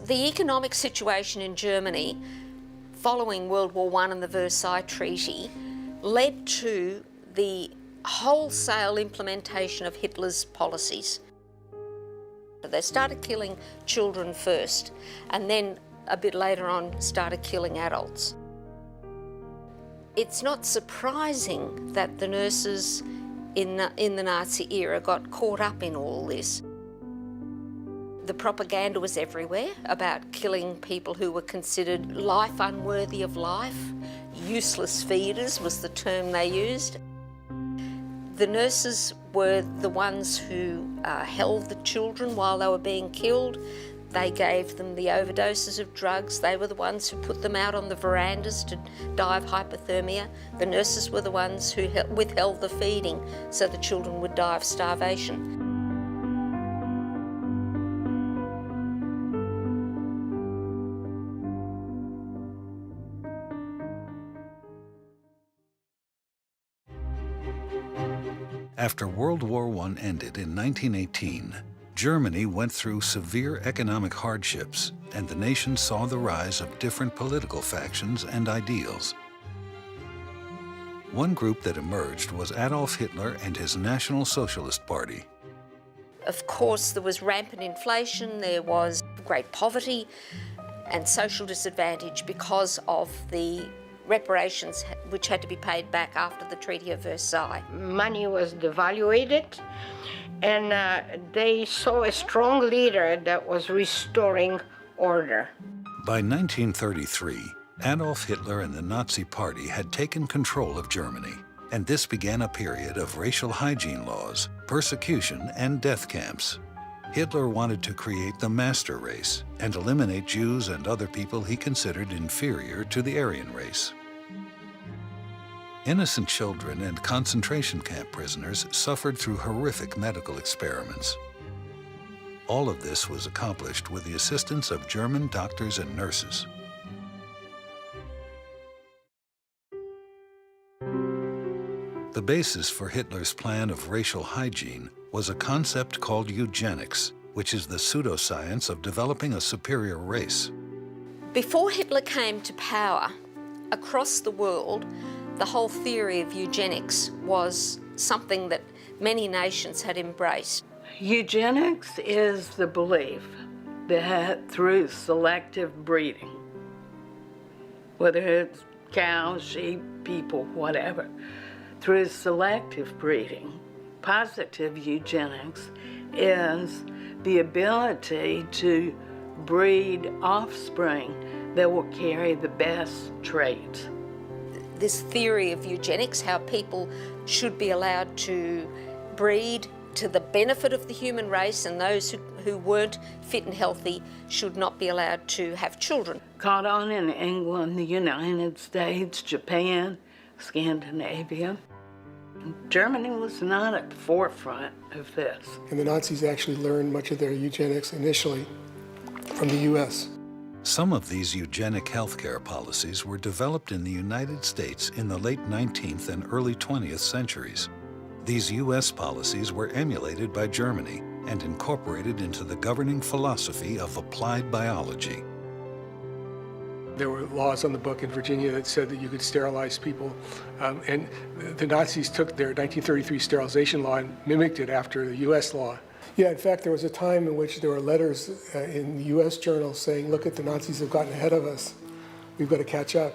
The economic situation in Germany following World War I and the Versailles Treaty led to the wholesale implementation of Hitler's policies. They started killing children first, and then a bit later on started killing adults. It's not surprising that the nurses in the Nazi era got caught up in all this. The propaganda was everywhere about killing people who were considered life unworthy of life. Useless feeders was the term they used. The nurses were the ones who held the children while they were being killed. They gave them the overdoses of drugs. They were the ones who put them out on the verandas to die of hypothermia. The nurses were the ones who withheld the feeding so the children would die of starvation. After World War I ended in 1918, Germany went through severe economic hardships, and the nation saw the rise of different political factions and ideals. One group that emerged was Adolf Hitler and his National Socialist Party. Of course, there was rampant inflation, there was great poverty and social disadvantage because of the reparations which had to be paid back after the Treaty of Versailles. Money was devalued, and they saw a strong leader that was restoring order. By 1933, Adolf Hitler and the Nazi Party had taken control of Germany, and this began a period of racial hygiene laws, persecution, and death camps. Hitler wanted to create the master race and eliminate Jews and other people he considered inferior to the Aryan race. Innocent children and concentration camp prisoners suffered through horrific medical experiments. All of this was accomplished with the assistance of German doctors and nurses. The basis for Hitler's plan of racial hygiene was a concept called eugenics, which is the pseudoscience of developing a superior race. Before Hitler came to power, across the world, the whole theory of eugenics was something that many nations had embraced. Eugenics is the belief that through selective breeding, whether it's cows, sheep, people, whatever, through selective breeding, positive eugenics is the ability to breed offspring that will carry the best traits. This theory of eugenics, how people should be allowed to breed to the benefit of the human race, and those who weren't fit and healthy should not be allowed to have children. Caught on in England, the United States, Japan, Scandinavia. Germany was not at the forefront of this. And the Nazis actually learned much of their eugenics initially from the U.S. Some of these eugenic healthcare policies were developed in the United States in the late 19th and early 20th centuries. These U.S. policies were emulated by Germany and incorporated into the governing philosophy of applied biology. There were laws on the book in Virginia that said that you could sterilize people, and the Nazis took their 1933 sterilization law and mimicked it after the U.S. law. Yeah, in fact, there was a time in which there were letters in the U.S. journals saying, look, the Nazis have gotten ahead of us. We've got to catch up.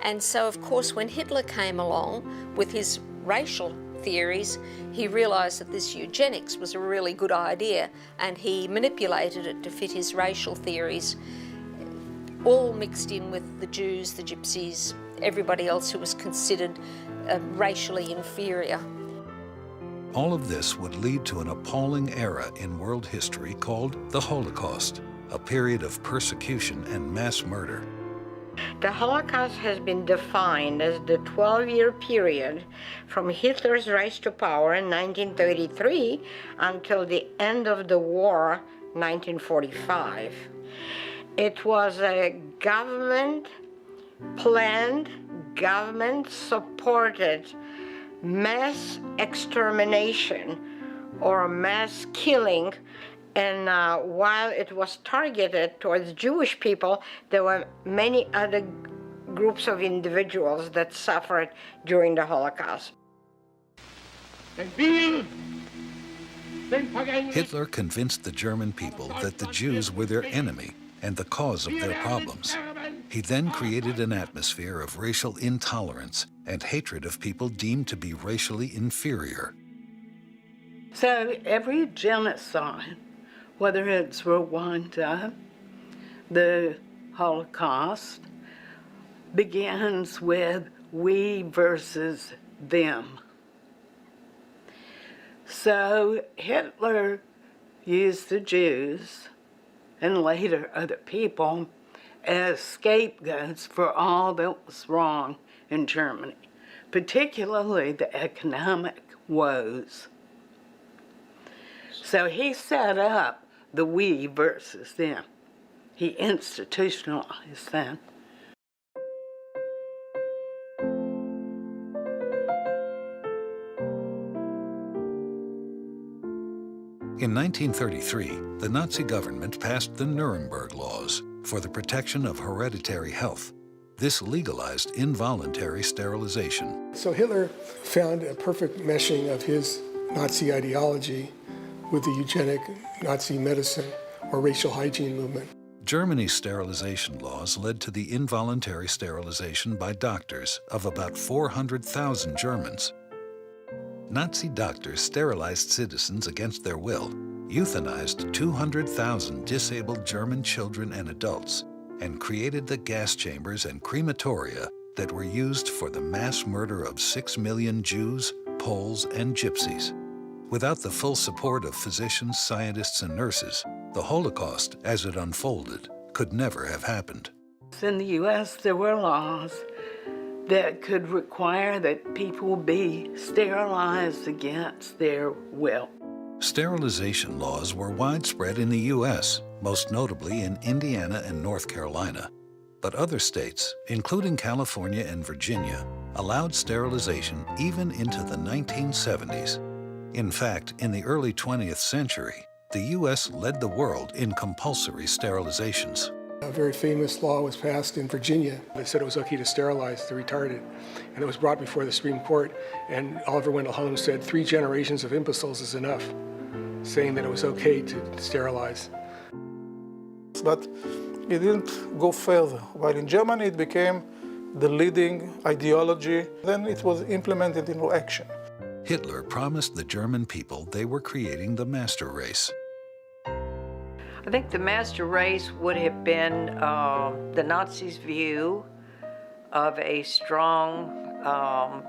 And so, of course, when Hitler came along with his racial theories, he realised that this eugenics was a really good idea, and he manipulated it to fit his racial theories, all mixed in with the Jews, the Gypsies, everybody else who was considered racially inferior. All of this would lead to an appalling era in world history called the Holocaust, a period of persecution and mass murder. The Holocaust has been defined as the 12-year period from Hitler's rise to power in 1933 until the end of the war, 1945. It was a government-planned, government-supported mass extermination or mass killing And while it was targeted towards Jewish people, there were many other groups of individuals that suffered during the Holocaust. Hitler convinced the German people that the Jews were their enemy and the cause of their problems. He then created an atmosphere of racial intolerance and hatred of people deemed to be racially inferior. So every genocide, whether it's Rwanda, the Holocaust, begins with we versus them. So Hitler used the Jews and later other people as scapegoats for all that was wrong in Germany, particularly the economic woes. So he set up the we versus them. He institutionalized that. In 1933, the Nazi government passed the Nuremberg Laws for the protection of hereditary health. This legalized involuntary sterilization. So Hitler found a perfect meshing of his Nazi ideology with the eugenic Nazi medicine or racial hygiene movement. Germany's sterilization laws led to the involuntary sterilization by doctors of about 400,000 Germans. Nazi doctors sterilized citizens against their will, euthanized 200,000 disabled German children and adults, and created the gas chambers and crematoria that were used for the mass murder of 6 million Jews, Poles, and Gypsies. Without the full support of physicians, scientists, and nurses, the Holocaust, as it unfolded, could never have happened. In the U.S., there were laws that could require that people be sterilized against their will. Sterilization laws were widespread in the U.S., most notably in Indiana and North Carolina. But other states, including California and Virginia, allowed sterilization even into the 1970s. In fact, in the early 20th century, the U.S. led the world in compulsory sterilizations. A very famous law was passed in Virginia that said it was okay to sterilize the retarded. And it was brought before the Supreme Court, and Oliver Wendell Holmes said 3 generations of imbeciles is enough, saying that it was okay to sterilize. But it didn't go further. While in Germany it became the leading ideology, then it was implemented into action. Hitler promised the German people they were creating the master race. I think the master race would have been the Nazis' view of a strong,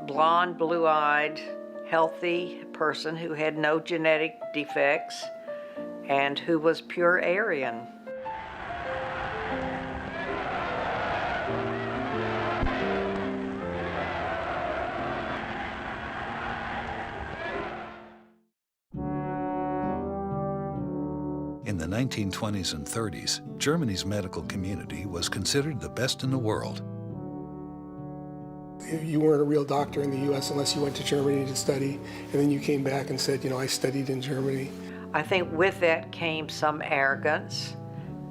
blonde, blue-eyed, healthy person who had no genetic defects and who was pure Aryan. In the 1920s and 30s, Germany's medical community was considered the best in the world. You weren't a real doctor in the U.S. unless you went to Germany to study, and then you came back and said, I studied in Germany. I think with that came some arrogance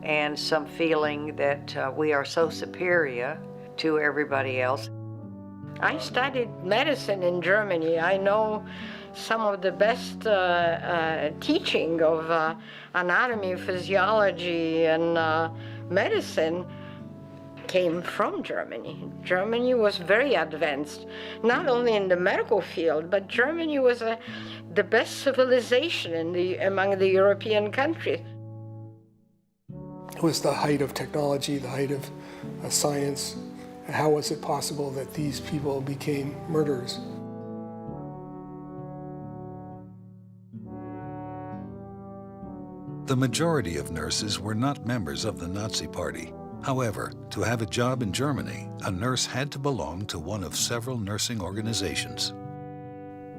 and some feeling that we are so superior to everybody else. I studied medicine in Germany. I know some of the best teaching of anatomy, physiology, and medicine came from Germany. Germany was very advanced, not only in the medical field, but Germany was the best civilization among the European countries. It was the height of technology, the height of science. How was it possible that these people became murderers? The majority of nurses were not members of the Nazi Party. However, to have a job in Germany, a nurse had to belong to one of several nursing organizations.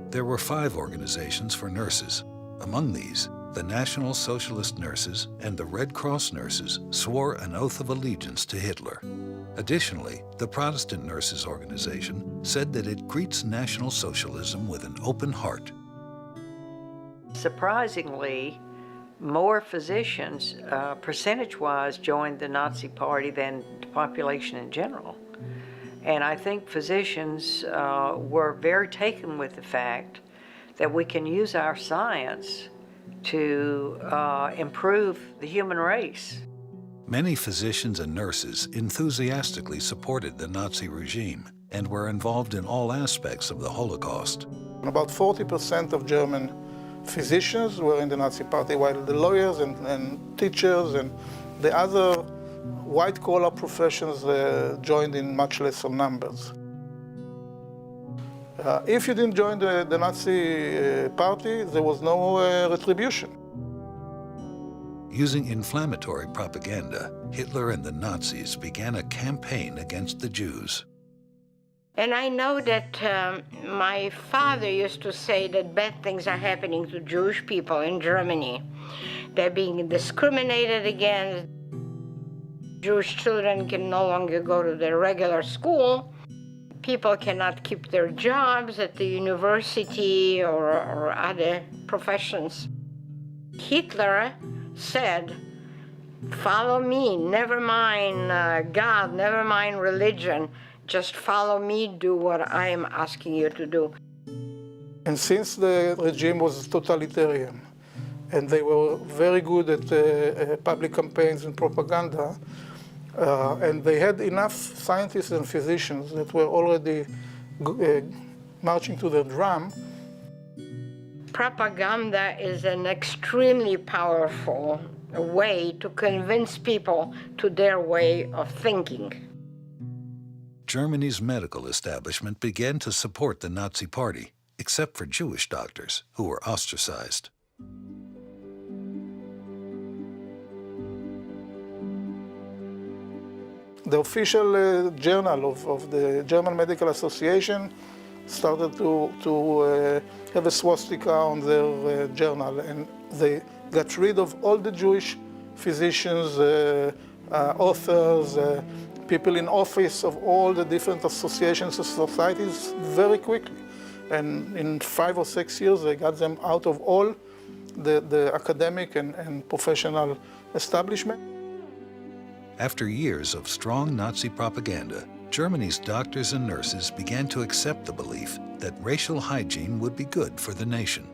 There were 5 organizations for nurses. Among these, the National Socialist nurses and the Red Cross nurses swore an oath of allegiance to Hitler. Additionally, the Protestant Nurses Organization said that it greets National Socialism with an open heart. Surprisingly, more physicians, percentage-wise, joined the Nazi Party than the population in general. And I think physicians were very taken with the fact that we can use our science to improve the human race. Many physicians and nurses enthusiastically supported the Nazi regime and were involved in all aspects of the Holocaust. About 40% of German physicians were in the Nazi Party, while the lawyers and teachers and the other white-collar professions joined in much lesser numbers. If you didn't join the Nazi Party, there was no retribution. Using inflammatory propaganda, Hitler and the Nazis began a campaign against the Jews. And I know that my father used to say that bad things are happening to Jewish people in Germany. They're being discriminated against. Jewish children can no longer go to their regular school. People cannot keep their jobs at the university or other professions. Hitler said, follow me, never mind God, never mind religion. Just follow me, do what I am asking you to do. And since the regime was totalitarian, and they were very good at public campaigns and propaganda, and they had enough scientists and physicians that were already marching to the drum. Propaganda is an extremely powerful way to convince people to their way of thinking. Germany's medical establishment began to support the Nazi Party, except for Jewish doctors, who were ostracized. The official journal of the German Medical Association started to have a swastika on their journal, and they got rid of all the Jewish physicians, authors, people in office of all the different associations and societies very quickly. And in 5 or 6 years, they got them out of all the academic and professional establishment. After years of strong Nazi propaganda, Germany's doctors and nurses began to accept the belief that racial hygiene would be good for the nation.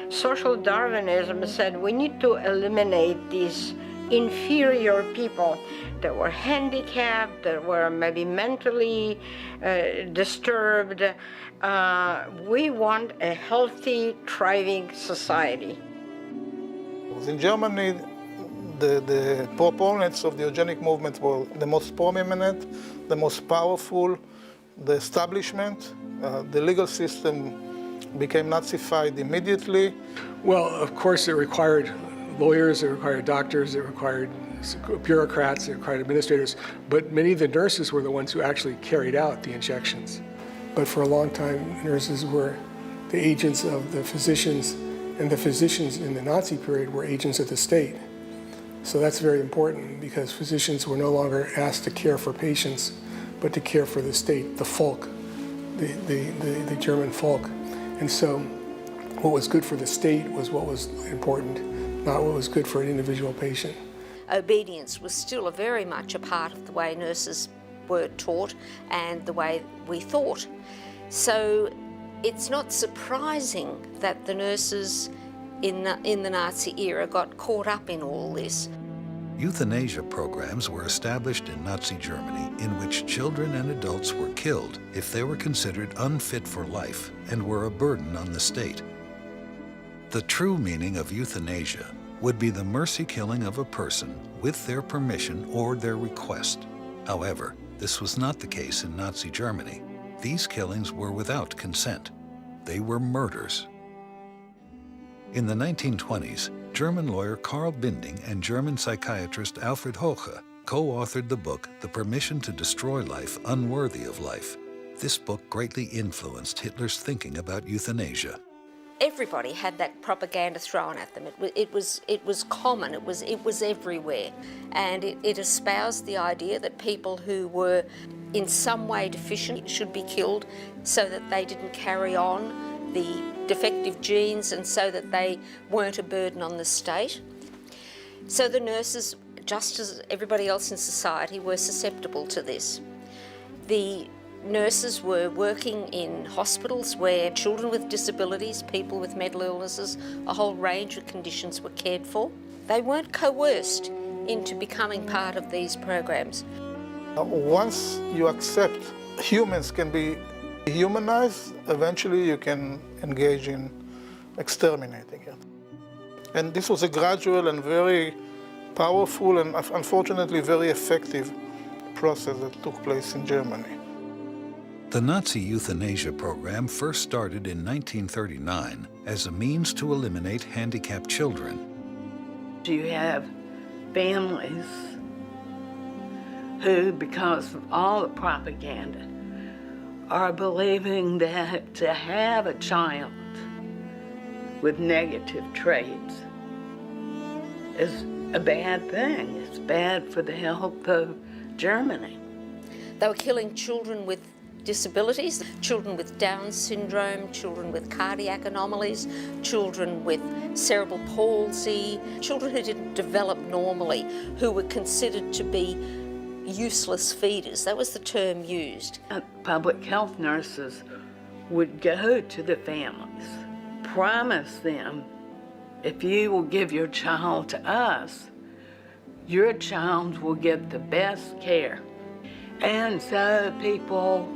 Social Darwinism said we need to eliminate these inferior people that were handicapped, that were maybe mentally disturbed. We want a healthy, thriving society. In Germany, the proponents of the eugenic movement were the most prominent, the most powerful, the establishment. The legal system became Nazified immediately. Well, of course, it required lawyers, it required doctors, it required bureaucrats, it required administrators, but many of the nurses were the ones who actually carried out the injections. But for a long time, nurses were the agents of the physicians, and the physicians in the Nazi period were agents of the state. So that's very important, because physicians were no longer asked to care for patients, but to care for the state, the folk, the German folk. And so what was good for the state was what was important, not what was good for an individual patient. Obedience was still very much a part of the way nurses were taught and the way we thought. So it's not surprising that the nurses in the Nazi era got caught up in all this. Euthanasia programs were established in Nazi Germany in which children and adults were killed if they were considered unfit for life and were a burden on the state. The true meaning of euthanasia would be the mercy killing of a person with their permission or their request. However, this was not the case in Nazi Germany. These killings were without consent. They were murders. In the 1920s, German lawyer Karl Binding and German psychiatrist Alfred Hoche co-authored the book The Permission to Destroy Life Unworthy of Life. This book greatly influenced Hitler's thinking about euthanasia. Everybody had that propaganda thrown at them. It was common. It was everywhere, and it espoused the idea that people who were in some way deficient should be killed, so that they didn't carry on the defective genes and so that they weren't a burden on the state. So the nurses, just as everybody else in society, were susceptible to this. The nurses were working in hospitals where children with disabilities, people with mental illnesses, a whole range of conditions were cared for. They weren't coerced into becoming part of these programs. Once you accept humans can be humanized, eventually you can engage in exterminating it. And this was a gradual and very powerful and unfortunately very effective process that took place in Germany. The Nazi euthanasia program first started in 1939 as a means to eliminate handicapped children. You have families who, because of all the propaganda, are believing that to have a child with negative traits is a bad thing. It's bad for the health of Germany. They were killing children with disabilities, children with Down syndrome, children with cardiac anomalies, children with cerebral palsy, children who didn't develop normally, who were considered to be useless feeders. That was the term used. Public health nurses would go to the families, promise them, if you will give your child to us, your child will get the best care. And so people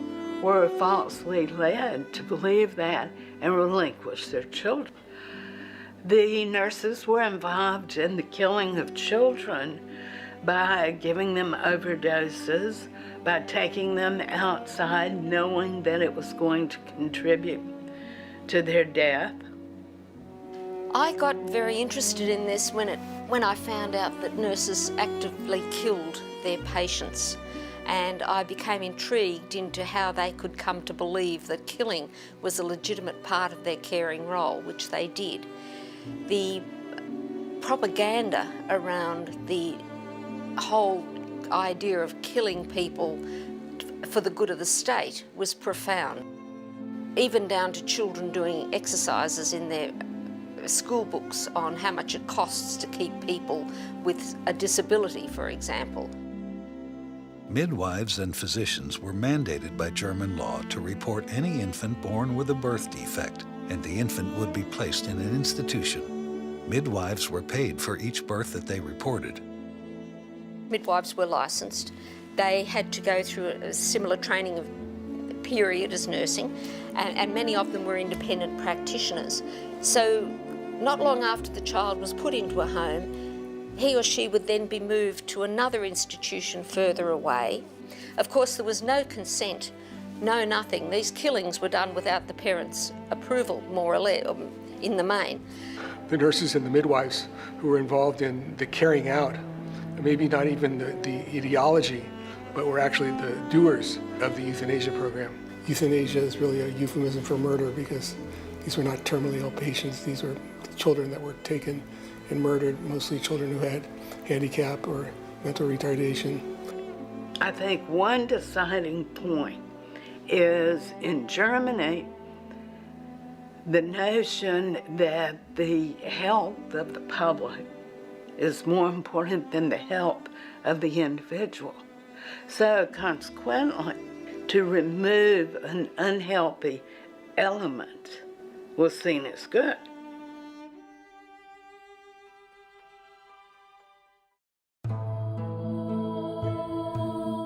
were falsely led to believe that and relinquish their children. The nurses were involved in the killing of children by giving them overdoses, by taking them outside knowing that it was going to contribute to their death. I got very interested in this when I found out that nurses actively killed their patients, and I became intrigued into how they could come to believe that killing was a legitimate part of their caring role, which they did. The propaganda around the whole idea of killing people for the good of the state was profound, even down to children doing exercises in their school books on how much it costs to keep people with a disability, for example. Midwives and physicians were mandated by German law to report any infant born with a birth defect, and the infant would be placed in an institution. Midwives were paid for each birth that they reported. Midwives were licensed. They had to go through a similar training period as nursing, and many of them were independent practitioners. So not long after the child was put into a home, he or she would then be moved to another institution further away. Of course, there was no consent, no nothing. These killings were done without the parents' approval, more or less, in the main. The nurses and the midwives who were involved in the carrying out, maybe not even the ideology, but were actually the doers of the euthanasia program. Euthanasia is really a euphemism for murder because these were not terminally ill patients. These were children that were taken and murdered, mostly children who had handicap or mental retardation. I think one deciding point is in Germany, the notion that the health of the public is more important than the health of the individual. So consequently, to remove an unhealthy element was seen as good.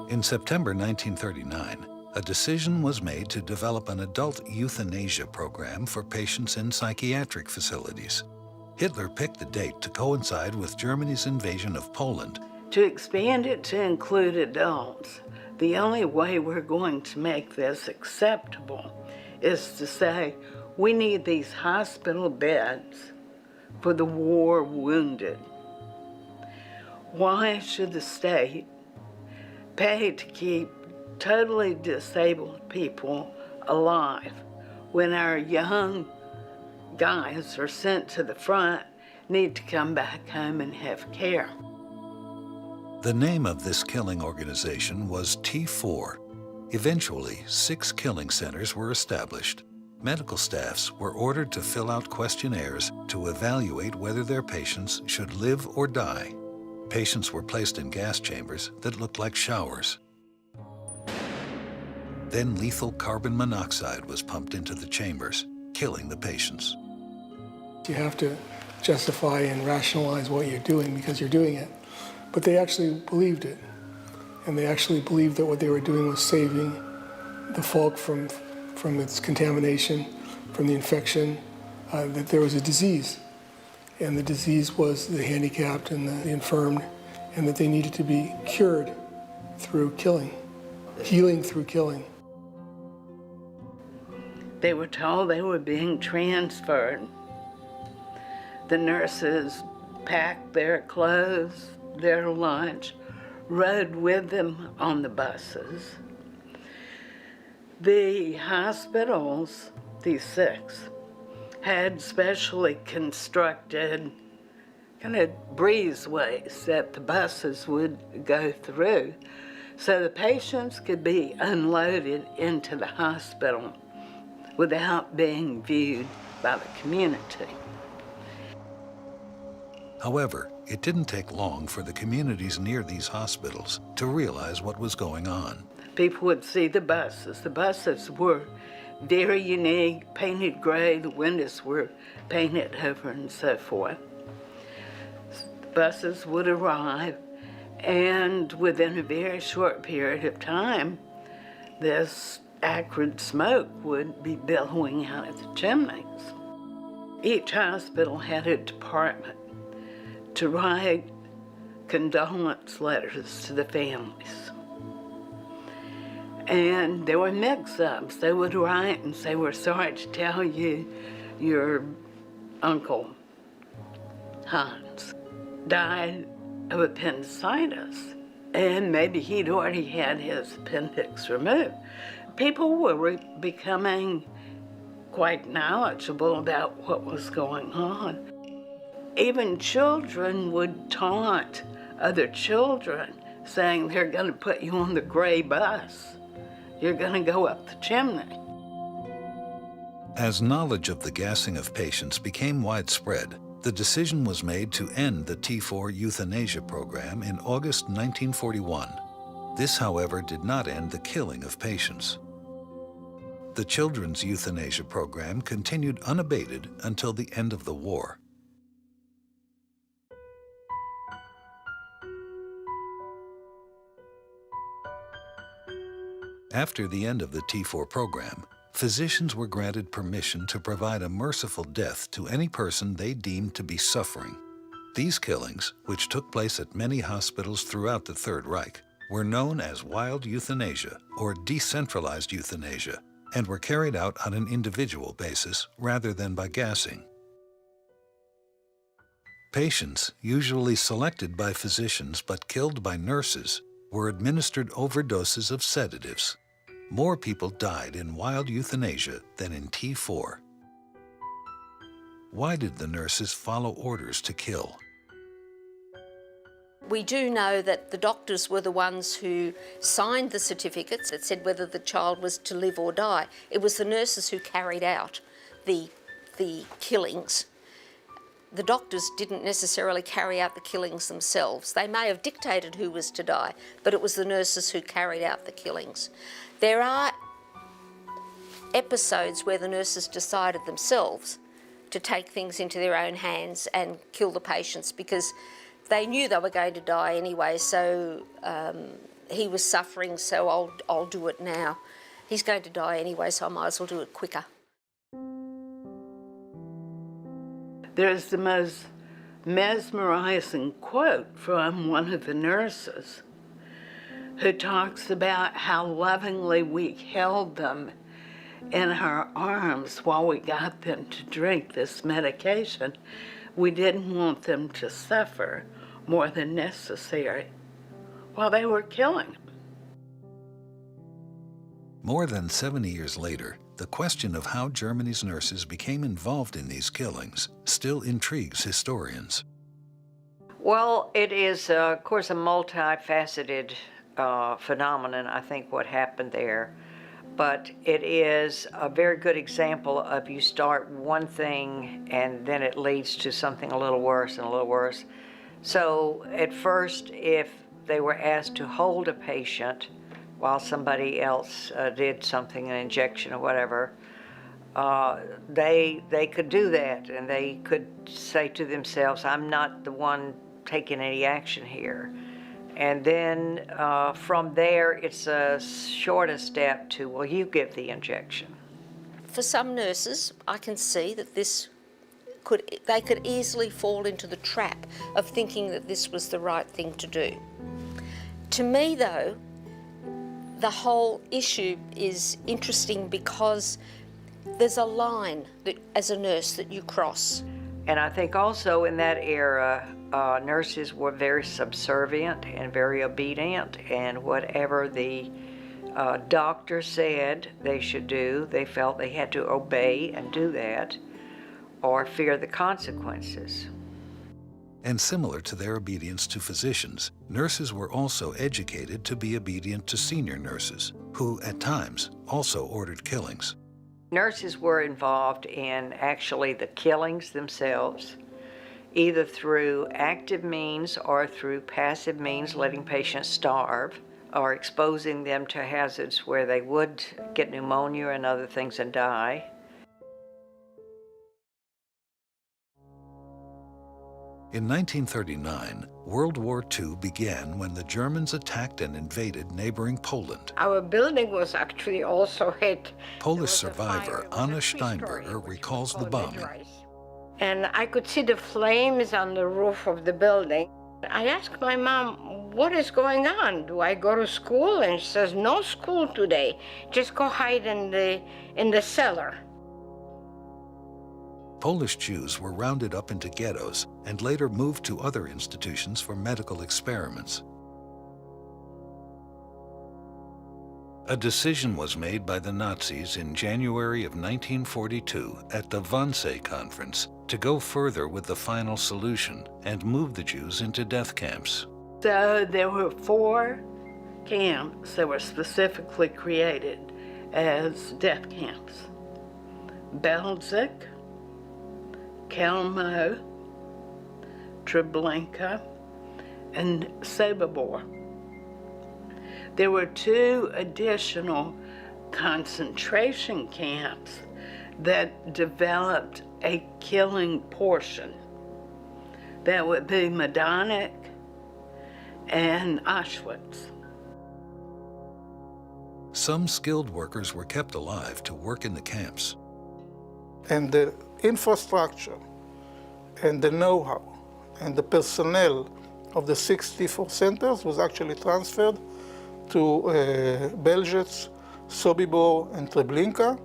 In September 1939, a decision was made to develop an adult euthanasia program for patients in psychiatric facilities. Hitler picked the date to coincide with Germany's invasion of Poland. To expand it to include adults, the only way we're going to make this acceptable is to say we need these hospital beds for the war wounded. Why should the state pay to keep totally disabled people alive when our young guys are sent to the front, need to come back home and have care? The name of this killing organization was T4. Eventually, 6 killing centers were established. medical staffs were ordered to fill out questionnaires to evaluate whether their patients should live or die. Patients were placed in gas chambers that looked like showers. Then lethal carbon monoxide was pumped into the chambers, killing the patients. You have to justify and rationalize what you're doing because you're doing it. But they actually believed it. And they actually believed that what they were doing was saving the folk from its contamination, from the infection, that there was a disease. And the disease was the handicapped and the infirmed, and that they needed to be cured through killing, healing through killing. They were told they were being transferred. The nurses packed their clothes, their lunch, rode with them on the buses. The hospitals, these 6, had specially constructed kind of breezeways that the buses would go through so the patients could be unloaded into the hospital without being viewed by the community. However, it didn't take long for the communities near these hospitals to realize what was going on. People would see the buses. The buses were very unique, painted gray, the windows were painted over and so forth. The buses would arrive, and within a very short period of time, this acrid smoke would be billowing out of the chimneys. Each hospital had a department to write condolence letters to the families. And there were mix-ups. They would write and say, "We're sorry to tell you your uncle, Hans, died of appendicitis." And maybe he'd already had his appendix removed. People were becoming quite knowledgeable about what was going on. Even children would taunt other children, saying they're going to put you on the gray bus. You're going to go up the chimney. As knowledge of the gassing of patients became widespread, the decision was made to end the T4 euthanasia program in August 1941. This, however, did not end the killing of patients. The children's euthanasia program continued unabated until the end of the war. After the end of the T4 program, physicians were granted permission to provide a merciful death to any person they deemed to be suffering. These killings, which took place at many hospitals throughout the Third Reich, were known as wild euthanasia or decentralized euthanasia, and were carried out on an individual basis rather than by gassing. Patients, usually selected by physicians but killed by nurses, were administered overdoses of sedatives. More people died in wild euthanasia than in T4. Why did the nurses follow orders to kill? We do know that the doctors were the ones who signed the certificates that said whether the child was to live or die. It was the nurses who carried out the killings. The doctors didn't necessarily carry out the killings themselves. They may have dictated who was to die, but it was the nurses who carried out the killings. There are episodes where the nurses decided themselves to take things into their own hands and kill the patients because they knew they were going to die anyway, so he was suffering, so I'll do it now. He's going to die anyway, so I might as well do it quicker. There's the most mesmerizing quote from one of the nurses who talks about how lovingly we held them in our arms while we got them to drink this medication. We didn't want them to suffer more than necessary while they were killing them. More than 70 years later, the question of how Germany's nurses became involved in these killings still intrigues historians. Well, it is, of course, a multifaceted phenomenon, I think, what happened there. But it is a very good example of you start one thing and then it leads to something a little worse and a little worse. So at first, if they were asked to hold a patient while somebody else did something, an injection or whatever, they could do that, and they could say to themselves, I'm not the one taking any action here. And then from there, it's a shorter step to, well, you give the injection. For some nurses, I can see that they could easily fall into the trap of thinking that this was the right thing to do. To me, though, the whole issue is interesting because there's a line that, as a nurse, that you cross. And I think also in that era, nurses were very subservient and very obedient, and whatever the doctor said they should do, they felt they had to obey and do that, or fear the consequences. And similar to their obedience to physicians, nurses were also educated to be obedient to senior nurses, who at times also ordered killings. Nurses were involved in actually the killings themselves, either through active means or through passive means, letting patients starve, or exposing them to hazards where they would get pneumonia and other things and die. In 1939, World War II began when the Germans attacked and invaded neighboring Poland. Our building was actually also hit. Polish survivor Anna Steinberger recalls the bombing. And I could see the flames on the roof of the building. I asked my mom, what is going on? Do I go to school? And she says, no school today. Just go hide in the cellar. Polish Jews were rounded up into ghettos and later moved to other institutions for medical experiments. A decision was made by the Nazis in January of 1942 at the Wannsee Conference to go further with the final solution and move the Jews into death camps. So there were 4 camps that were specifically created as death camps. Belzec, Kelmo, Treblinka, and Sobibor. There were 2 additional concentration camps that developed a killing portion. That would be Majdanek and Auschwitz. Some skilled workers were kept alive to work in the camps. And the infrastructure and the know-how and the personnel of the 64 centers was actually transferred to Belzec, Sobibor, and Treblinka,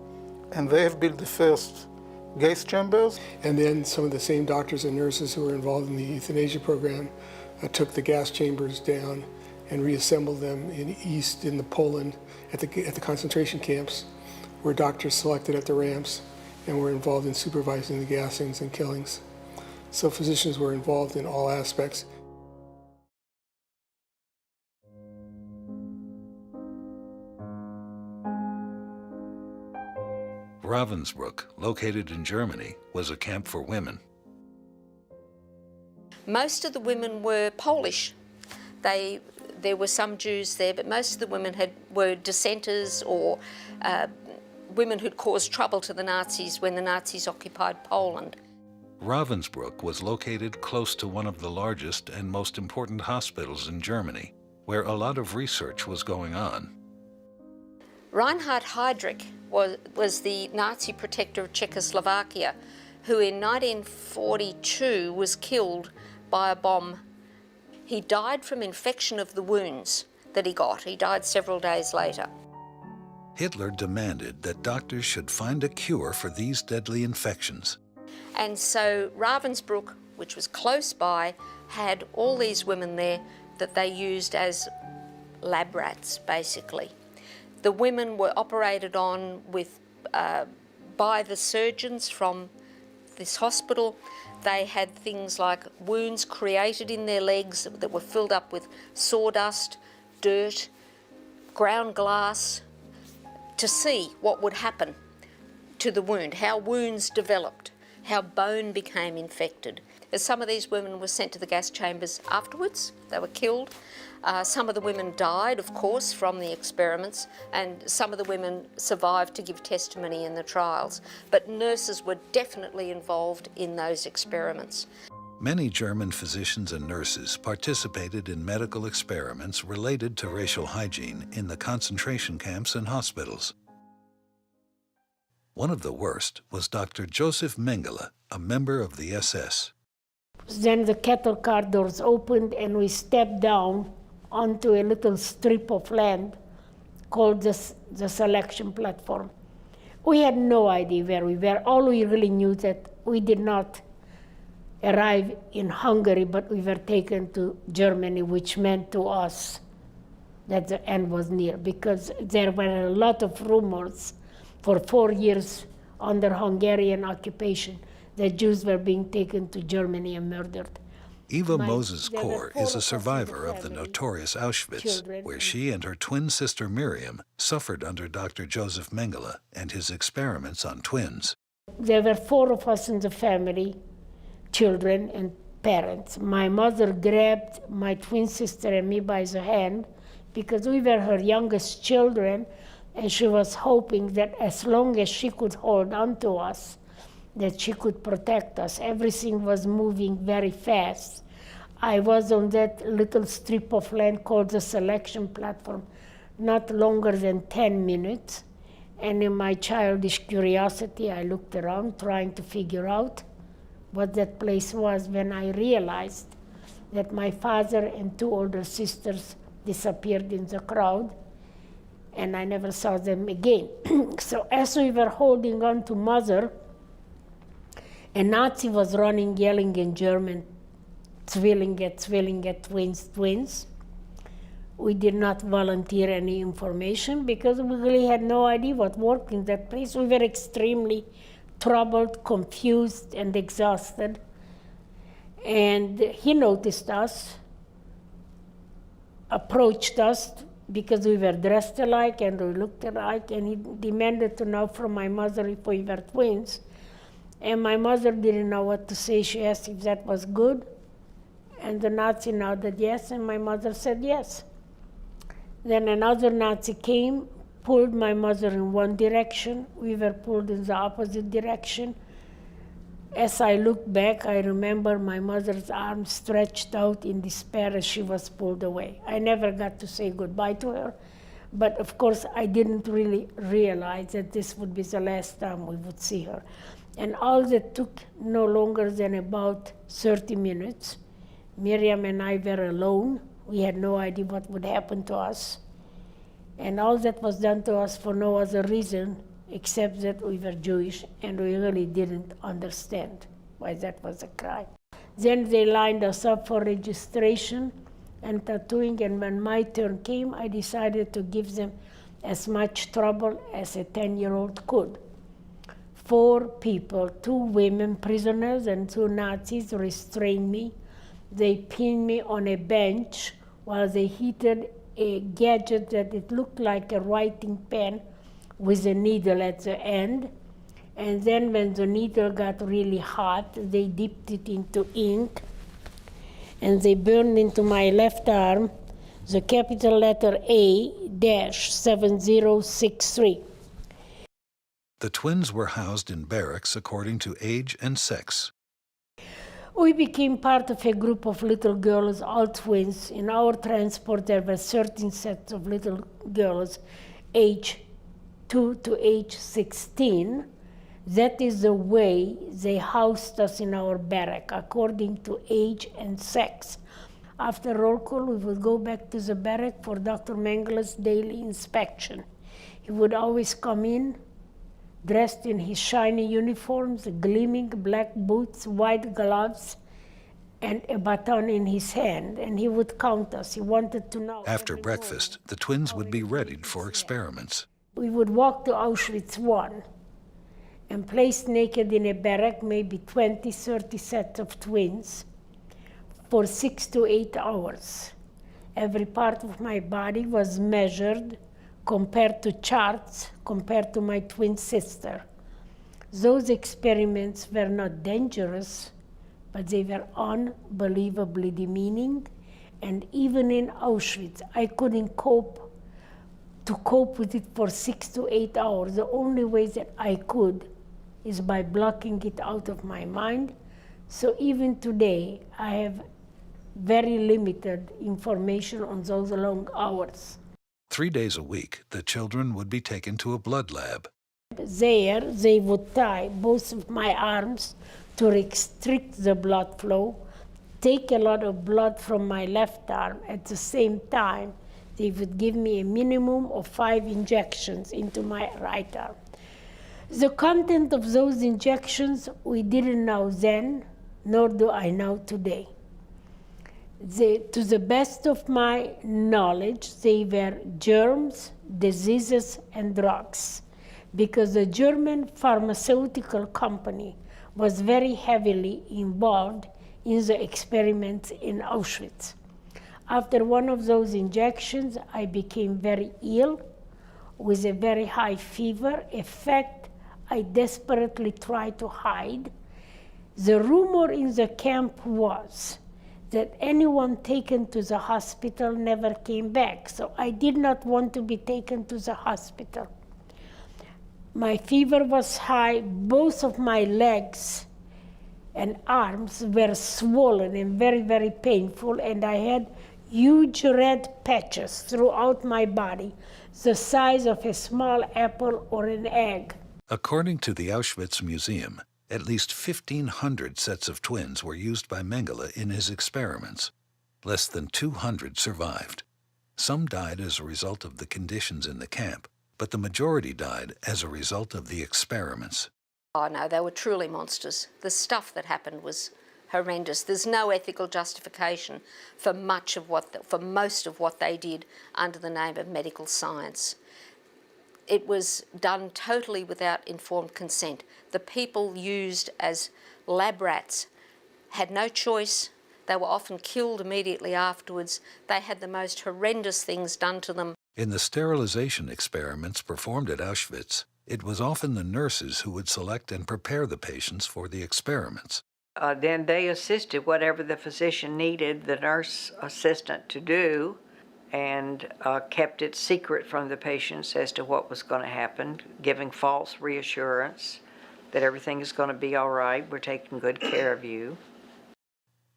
and they have built the first gas chambers. And then some of the same doctors and nurses who were involved in the euthanasia program took the gas chambers down and reassembled them in the Poland at the concentration camps, where doctors selected at the ramps and were involved in supervising the gassings and killings. So physicians were involved in all aspects. Ravensbrück, located in Germany, was a camp for women. Most of the women were Polish. There were some Jews there, but most of the women were dissenters or women who'd caused trouble to the Nazis when the Nazis occupied Poland. Ravensbrück was located close to one of the largest and most important hospitals in Germany, where a lot of research was going on. Reinhard Heydrich was the Nazi protector of Czechoslovakia, who in 1942 was killed by a bomb. He died from infection of the wounds that he got. He died several days later. Hitler demanded that doctors should find a cure for these deadly infections. And so Ravensbrück, which was close by, had all these women there that they used as lab rats, basically. The women were operated on by the surgeons from this hospital. They had things like wounds created in their legs that were filled up with sawdust, dirt, ground glass, to see what would happen to the wound, how wounds developed, how bone became infected. As some of these women were sent to the gas chambers afterwards, they were killed. Some of the women died, of course, from the experiments, and some of the women survived to give testimony in the trials. But nurses were definitely involved in those experiments. Many German physicians and nurses participated in medical experiments related to racial hygiene in the concentration camps and hospitals. One of the worst was Dr. Joseph Mengele, a member of the SS. Then the cattle car doors opened and we stepped down onto a little strip of land called the selection platform. We had no idea where we were. All we really knew that we did not arrive in Hungary, but we were taken to Germany, which meant to us that the end was near, because there were a lot of rumors for 4 years under Hungarian occupation that Jews were being taken to Germany and murdered. Eva Moses there were Kor 4 is of a us in the survivor of the family, notorious Auschwitz, children, where she and her twin sister Miriam suffered under Dr. Joseph Mengele and his experiments on twins. There were 4 of us in the family, children and parents. My mother grabbed my twin sister and me by the hand because we were her youngest children, and she was hoping that as long as she could hold on to us, that she could protect us. Everything was moving very fast. I was on that little strip of land called the selection platform, not longer than 10 minutes. And in my childish curiosity, I looked around trying to figure out what that place was, when I realized that my father and 2 older sisters disappeared in the crowd, and I never saw them again. So as we were holding on to Mother, a Nazi was running, yelling in German, Zwillinge, twins, twins. We did not volunteer any information because we really had no idea what worked in that place. We were extremely troubled, confused, and exhausted. And he noticed us, approached us because we were dressed alike and we looked alike, and he demanded to know from my mother if we were twins. And my mother didn't know what to say. She asked if that was good. And the Nazi nodded yes, and my mother said yes. Then another Nazi came, pulled my mother in one direction. We were pulled in the opposite direction. As I look back, I remember my mother's arms stretched out in despair as she was pulled away. I never got to say goodbye to her, but of course I didn't really realize that this would be the last time we would see her. And all that took no longer than about 30 minutes. Miriam and I were alone. We had no idea what would happen to us. And all that was done to us for no other reason except that we were Jewish, and we really didn't understand why that was a crime. Then they lined us up for registration and tattooing, and when my turn came, I decided to give them as much trouble as a 10-year-old could. 4 people, 2 women prisoners and 2 Nazis restrained me. They pinned me on a bench while they heated a gadget that it looked like a writing pen with a needle at the end. And then when the needle got really hot, they dipped it into ink and they burned into my left arm the capital letter A-7063. The twins were housed in barracks according to age and sex. We became part of a group of little girls, all twins. In our transport, there were 13 sets of little girls, age 2 to age 16. That is the way they housed us in our barrack, according to age and sex. After roll call, we would go back to the barrack for Dr. Mengele's daily inspection. He would always come in, dressed in his shiny uniforms, gleaming black boots, white gloves, and a baton in his hand, and he would count us. He wanted to know. After breakfast, the twins would be readied for experiments. We would walk to Auschwitz I and placed naked in a barrack, maybe 20, 30 sets of twins, for 6 to 8 hours. Every part of my body was measured, compared to charts, compared to my twin sister. Those experiments were not dangerous, but they were unbelievably demeaning. And even in Auschwitz, I couldn't cope with it for 6 to 8 hours. The only way that I could is by blocking it out of my mind. So even today, I have very limited information on those long hours. 3 days a week, the children would be taken to a blood lab. There, they would tie both of my arms to restrict the blood flow, take a lot of blood from my left arm. At the same time, they would give me a minimum of 5 injections into my right arm. The content of those injections, we didn't know then, nor do I know today. To the best of my knowledge, they were germs, diseases, and drugs, because the German pharmaceutical company was very heavily involved in the experiments in Auschwitz. After one of those injections, I became very ill with a very high fever, a fact I desperately tried to hide. The rumor in the camp was that anyone taken to the hospital never came back, so I did not want to be taken to the hospital. My fever was high, both of my legs and arms were swollen and very, very painful, and I had huge red patches throughout my body, the size of a small apple or an egg. According to the Auschwitz Museum, at least 1,500 sets of twins were used by Mengele in his experiments. Less than 200 survived. Some died as a result of the conditions in the camp, but the majority died as a result of the experiments. Oh no, they were truly monsters. The stuff that happened was horrendous. There's no ethical justification for most of what they did under the name of medical science. It was done totally without informed consent. The people used as lab rats had no choice. They were often killed immediately afterwards. They had the most horrendous things done to them. In the sterilization experiments performed at Auschwitz, it was often the nurses who would select and prepare the patients for the experiments. Then they assisted whatever the physician needed the nurse assistant to do, and kept it secret from the patients as to what was going to happen, giving false reassurance that everything is going to be all right, we're taking good care of you.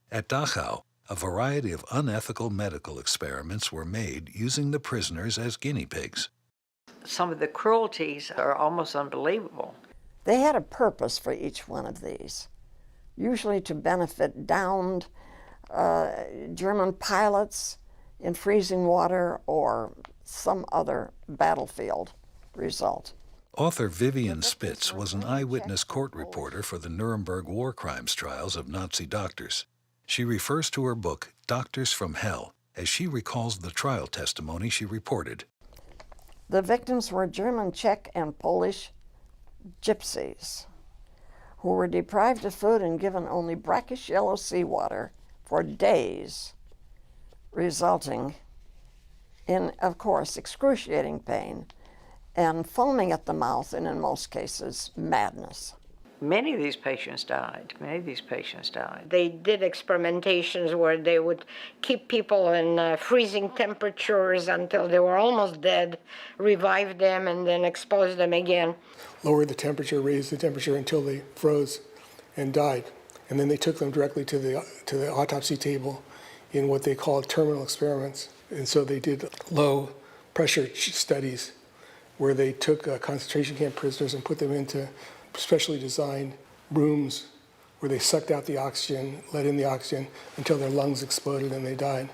At Dachau, a variety of unethical medical experiments were made using the prisoners as guinea pigs. Some of the cruelties are almost unbelievable. They had a purpose for each one of these, usually to benefit downed German pilots in freezing water or some other battlefield result. Author Vivian Spitz was an eyewitness court reporter for the Nuremberg war crimes trials of Nazi doctors. She refers to her book, Doctors from Hell, as she recalls the trial testimony she reported. The victims were German, Czech, and Polish gypsies who were deprived of food and given only brackish yellow seawater for days, resulting in, of course, excruciating pain and foaming at the mouth, and in most cases, madness. Many of these patients died. They did experimentations where they would keep people in freezing temperatures until they were almost dead, revive them, and then expose them again. Lowered the temperature, raised the temperature until they froze and died. And then they took them directly to the autopsy table in what they called terminal experiments. And so they did low pressure studies where they took concentration camp prisoners and put them into specially designed rooms where they sucked out the oxygen, let in the oxygen until their lungs exploded and they died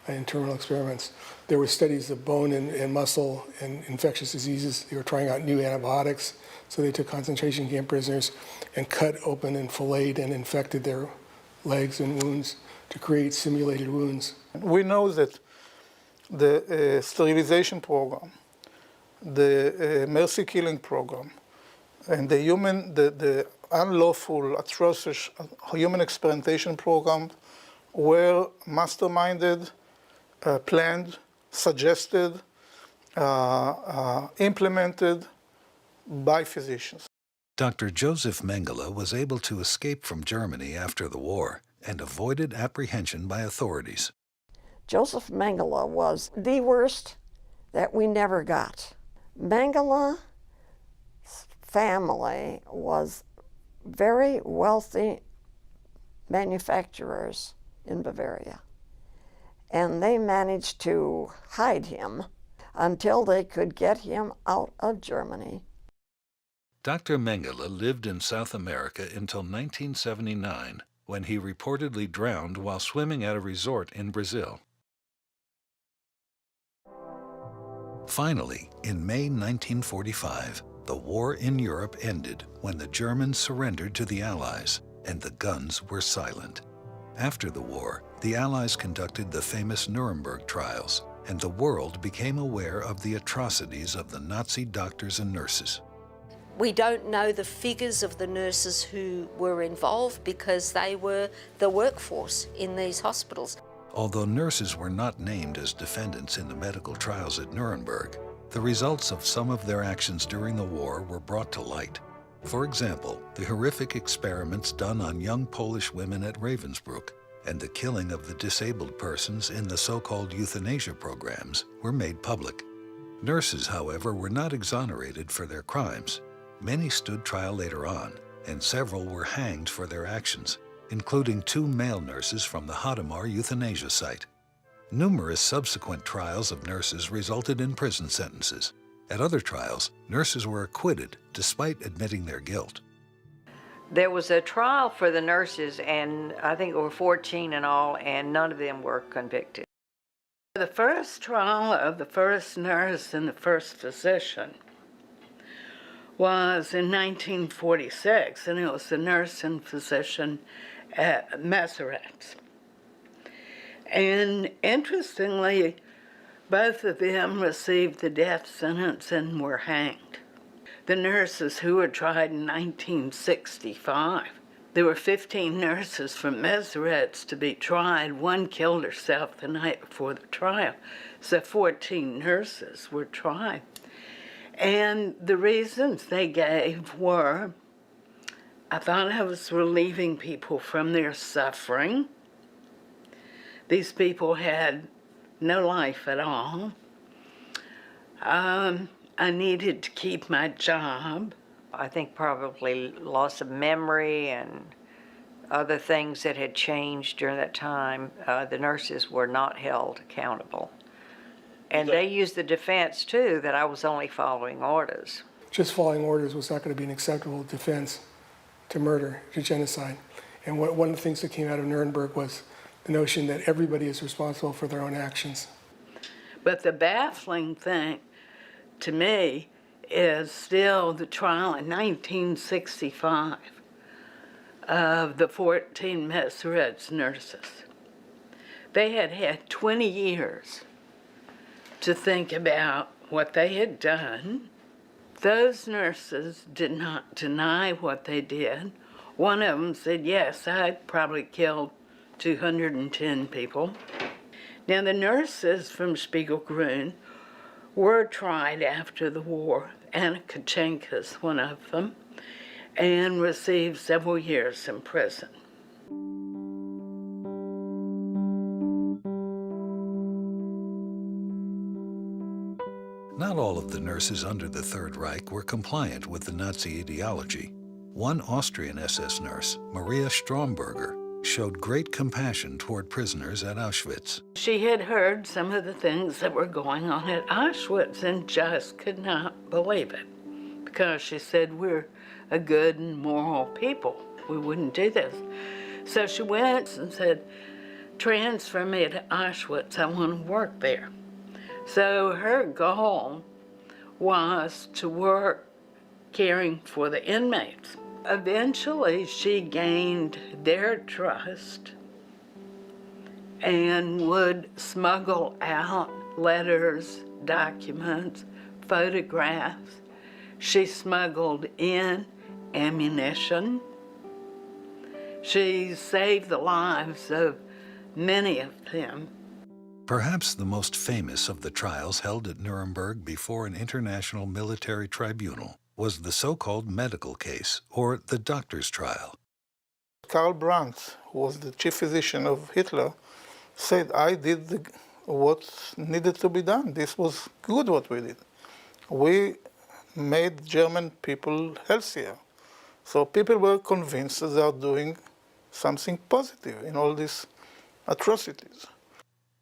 in terminal experiments. There were studies of bone and muscle and infectious diseases. They were trying out new antibiotics. So they took concentration camp prisoners and cut open and filleted and infected their legs and wounds to create simulated wounds. We know that the sterilization program, the mercy killing program, and the unlawful, atrocious human experimentation program were masterminded, planned, suggested, implemented by physicians. Dr. Joseph Mengele was able to escape from Germany after the war and avoided apprehension by authorities. Joseph Mengele was the worst that we never got. Mengele's family was very wealthy manufacturers in Bavaria, and they managed to hide him until they could get him out of Germany. Dr. Mengele lived in South America until 1979, when he reportedly drowned while swimming at a resort in Brazil. Finally, in May 1945, the war in Europe ended when the Germans surrendered to the Allies and the guns were silent. After the war, the Allies conducted the famous Nuremberg trials, and the world became aware of the atrocities of the Nazi doctors and nurses. We don't know the figures of the nurses who were involved because they were the workforce in these hospitals. Although nurses were not named as defendants in the medical trials at Nuremberg, the results of some of their actions during the war were brought to light. For example, the horrific experiments done on young Polish women at Ravensbrück and the killing of the disabled persons in the so-called euthanasia programs were made public. Nurses, however, were not exonerated for their crimes. Many stood trial later on, and several were hanged for their actions, including 2 male nurses from the Hadamar euthanasia site. Numerous subsequent trials of nurses resulted in prison sentences. At other trials, nurses were acquitted despite admitting their guilt. There was a trial for the nurses, and I think there were 14 in all, and none of them were convicted. The first trial of the first nurse and the first physician was in 1946, and it was the nurse and physician at Maseret's. And interestingly, both of them received the death sentence and were hanged. The nurses who were tried in 1965, there were 15 nurses from Maseret's to be tried. One killed herself the night before the trial, so 14 nurses were tried. And the reasons they gave were, I thought I was relieving people from their suffering. These people had no life at all. I needed to keep my job. I think probably loss of memory and other things that had changed during that time. The nurses were not held accountable. And they used the defense, too, that I was only following orders. Just following orders was not going to be an acceptable defense to murder, to genocide. And one of the things that came out of Nuremberg was the notion that everybody is responsible for their own actions. But the baffling thing to me is still the trial in 1965 of the 14 Maseret's nurses. They had had 20 years to think about what they had done. Those nurses did not deny what they did. One of them said, yes, I probably killed 210 people. Now, the nurses from Spiegelgrün were tried after the war. Anna Kachenka's one of them, and received several years in prison. Not all of the nurses under the Third Reich were compliant with the Nazi ideology. One Austrian SS nurse, Maria Stromberger, showed great compassion toward prisoners at Auschwitz. She had heard some of the things that were going on at Auschwitz and just could not believe it, because she said, we're a good and moral people. We wouldn't do this. So she went and said, transfer me to Auschwitz. I want to work there. So her goal was to work caring for the inmates. Eventually, she gained their trust and would smuggle out letters, documents, photographs. She smuggled in ammunition. She saved the lives of many of them. Perhaps the most famous of the trials held at Nuremberg before an international military tribunal was the so-called medical case, or the doctor's trial. Karl Brandt, who was the chief physician of Hitler, said, I did what needed to be done. This was good what we did. We made German people healthier. So people were convinced that they are doing something positive in all these atrocities.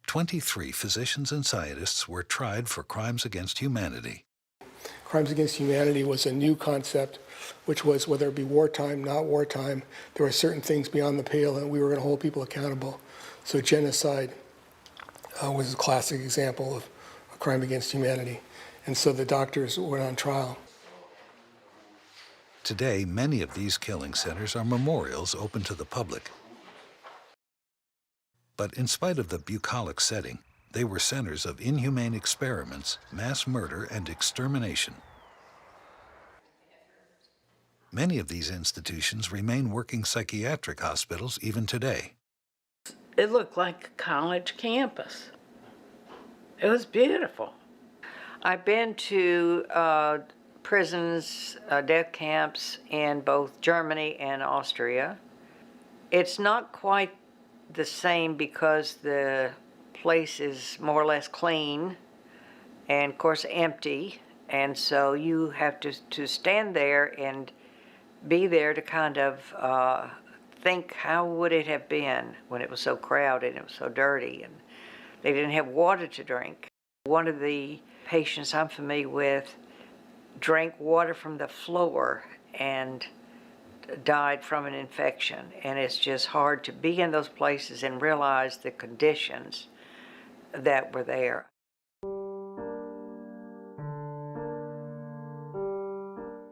23 physicians and scientists were tried for crimes against humanity. Crimes against humanity was a new concept, which was whether it be wartime, not wartime, there were certain things beyond the pale and we were going to hold people accountable. So genocide was a classic example of a crime against humanity. And so the doctors went on trial. Today, many of these killing centers are memorials open to the public. But in spite of the bucolic setting, they were centers of inhumane experiments, mass murder, and extermination. Many of these institutions remain working psychiatric hospitals even today. It looked like a college campus. It was beautiful. I've been to prisons, death camps in both Germany and Austria. It's not quite the same because the place is more or less clean and, of course, empty. And so you have to stand there and be there to kind of think, how would it have been when it was so crowded and it was so dirty and they didn't have water to drink. One of the patients I'm familiar with drank water from the floor and died from an infection. And it's just hard to be in those places and realize the conditions that were there.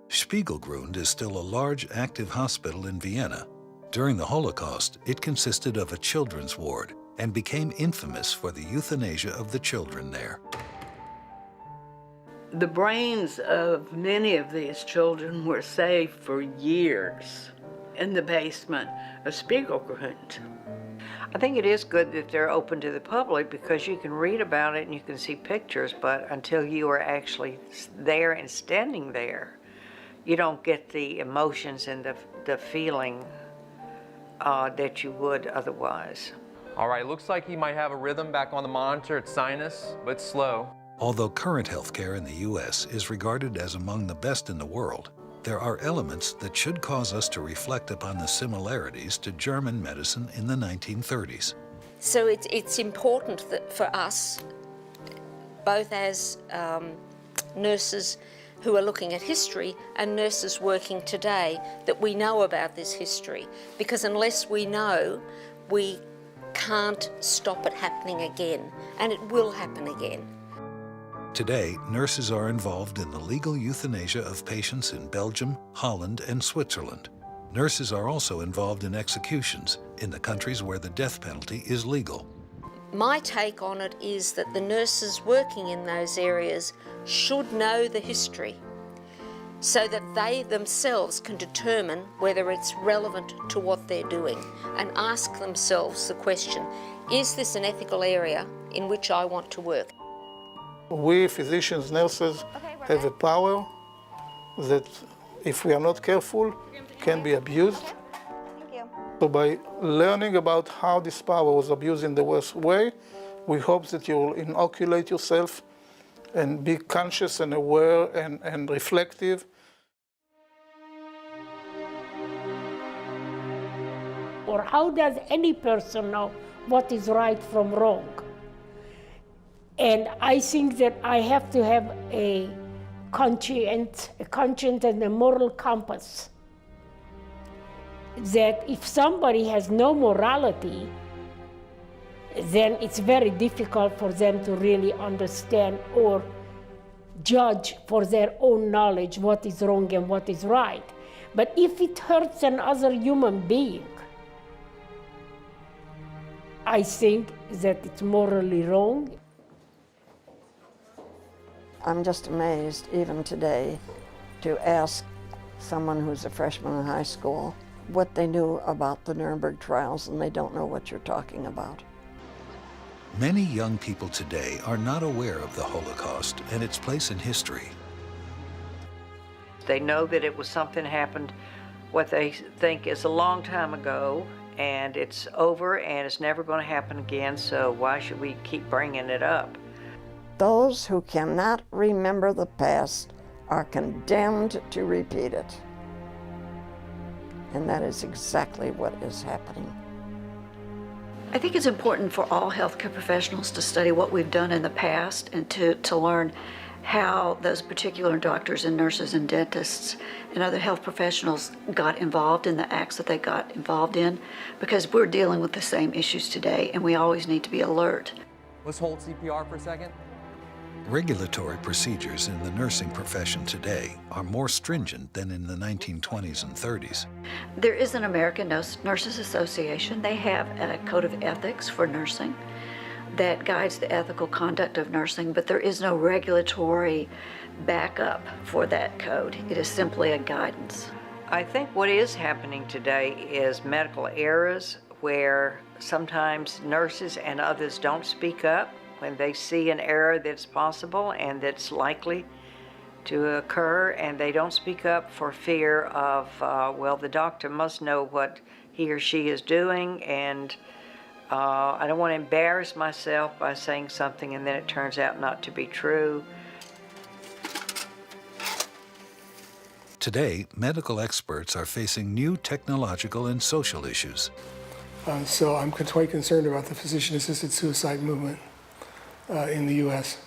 Spiegelgrund is still a large, active hospital in Vienna. During the Holocaust, it consisted of a children's ward and became infamous for the euthanasia of the children there. The brains of many of these children were saved for years in the basement of Spiegelgrund. I think it is good that they're open to the public because you can read about it and you can see pictures, but until you are actually there and standing there, you don't get the emotions and the feeling that you would otherwise. All right, looks like he might have a rhythm back on the monitor. It's sinus, but slow. Although current healthcare in the U.S. is regarded as among the best in the world, there are elements that should cause us to reflect upon the similarities to German medicine in the 1930s. So it's important that for us, both as nurses who are looking at history and nurses working today, that we know about this history. Because unless we know, we can't stop it happening again, and it will happen again. Today, nurses are involved in the legal euthanasia of patients in Belgium, Holland, and Switzerland. Nurses are also involved in executions in the countries where the death penalty is legal. My take on it is that the nurses working in those areas should know the history so that they themselves can determine whether it's relevant to what they're doing and ask themselves the question, is this an ethical area in which I want to work? We physicians, nurses, have a power that, if we are not careful, can be abused. So by learning about how this power was abused in the worst way, we hope that you will inoculate yourself and be conscious and aware and reflective. Or how does any person know what is right from wrong? And I think that I have to have a conscience and a moral compass. That if somebody has no morality, then it's very difficult for them to really understand or judge for their own knowledge what is wrong and what is right. But if it hurts another human being, I think that it's morally wrong. I'm just amazed, even today, to ask someone who's a freshman in high school what they knew about the Nuremberg trials, and they don't know what you're talking about. Many young people today are not aware of the Holocaust and its place in history. They know that it was something happened, what they think is a long time ago, and it's over and it's never going to happen again, so why should we keep bringing it up? Those who cannot remember the past are condemned to repeat it. And that is exactly what is happening. I think it's important for all healthcare professionals to study what we've done in the past and to learn how those particular doctors and nurses and dentists and other health professionals got involved in the acts that they got involved in, because we're dealing with the same issues today and we always need to be alert. Let's hold CPR for a second. Regulatory procedures in the nursing profession today are more stringent than in the 1920s and 30s. There is an American Nurses Association. They have a code of ethics for nursing that guides the ethical conduct of nursing, but there is no regulatory backup for that code. It is simply a guidance. I think what is happening today is medical errors where sometimes nurses and others don't speak up when they see an error that's possible and that's likely to occur, and they don't speak up for fear of, well, the doctor must know what he or she is doing, and I don't want to embarrass myself by saying something and then it turns out not to be true. Today, medical experts are facing new technological and social issues. So I'm quite concerned about the physician-assisted suicide movement in the U.S.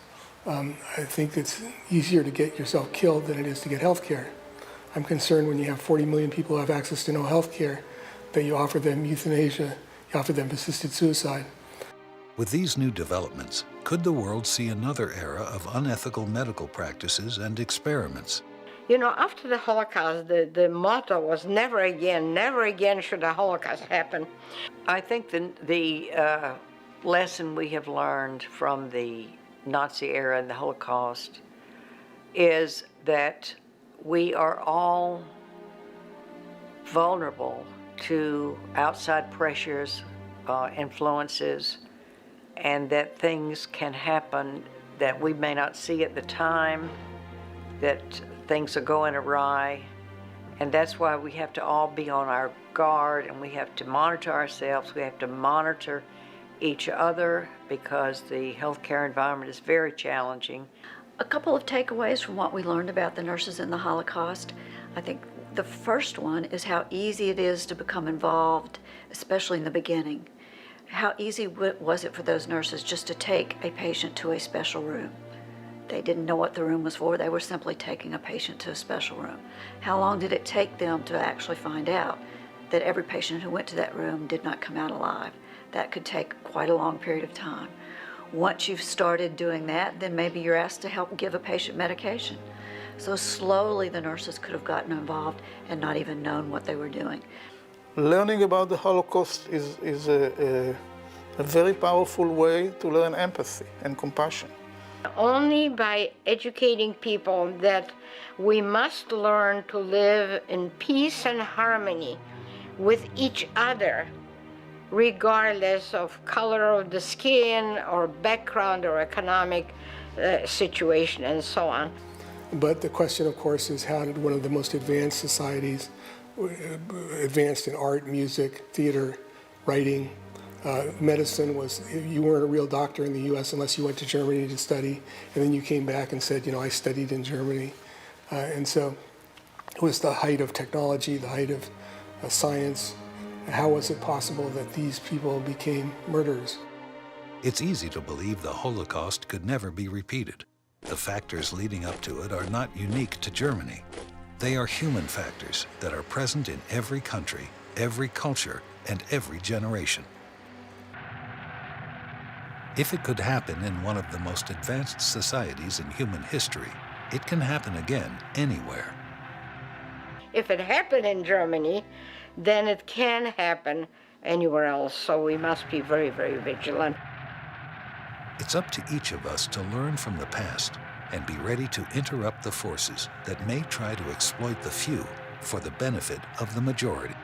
I think it's easier to get yourself killed than it is to get health care. I'm concerned when you have 40 million people who have access to no health care that you offer them euthanasia, you offer them assisted suicide. With these new developments, could the world see another era of unethical medical practices and experiments? You know, after the Holocaust, the motto was never again should the Holocaust happen. I think the lesson we have learned from the Nazi era and the Holocaust is that we are all vulnerable to outside pressures, influences, and that things can happen that we may not see at the time, that things are going awry, and that's why we have to all be on our guard, and we have to monitor ourselves, we have to monitor each other, because the healthcare environment is very challenging. A couple of takeaways from what we learned about the nurses in the Holocaust. I think the first one is how easy it is to become involved, especially in the beginning. How easy was it for those nurses just to take a patient to a special room? They didn't know what the room was for. They were simply taking a patient to a special room. How long did it take them to actually find out that every patient who went to that room did not come out alive? That could take quite a long period of time. Once you've started doing that, then maybe you're asked to help give a patient medication. So slowly the nurses could have gotten involved and not even known what they were doing. Learning about the Holocaust is a very powerful way to learn empathy and compassion. Only by educating people that we must learn to live in peace and harmony with each other, regardless of color of the skin or background or economic situation and so on. But the question, of course, is how did one of the most advanced societies, advanced in art, music, theater, writing, medicine, was, you weren't a real doctor in the U.S. unless you went to Germany to study, and then you came back and said, you know, I studied in Germany. And so it was the height of technology, the height of science. How was it possible that these people became murderers? It's easy to believe the Holocaust could never be repeated. The factors leading up to it are not unique to Germany. They are human factors that are present in every country, every culture, and every generation. If it could happen in one of the most advanced societies in human history, it can happen again anywhere. If it happened in Germany, then it can happen anywhere else, so we must be very, very vigilant. It's up to each of us to learn from the past and be ready to interrupt the forces that may try to exploit the few for the benefit of the majority.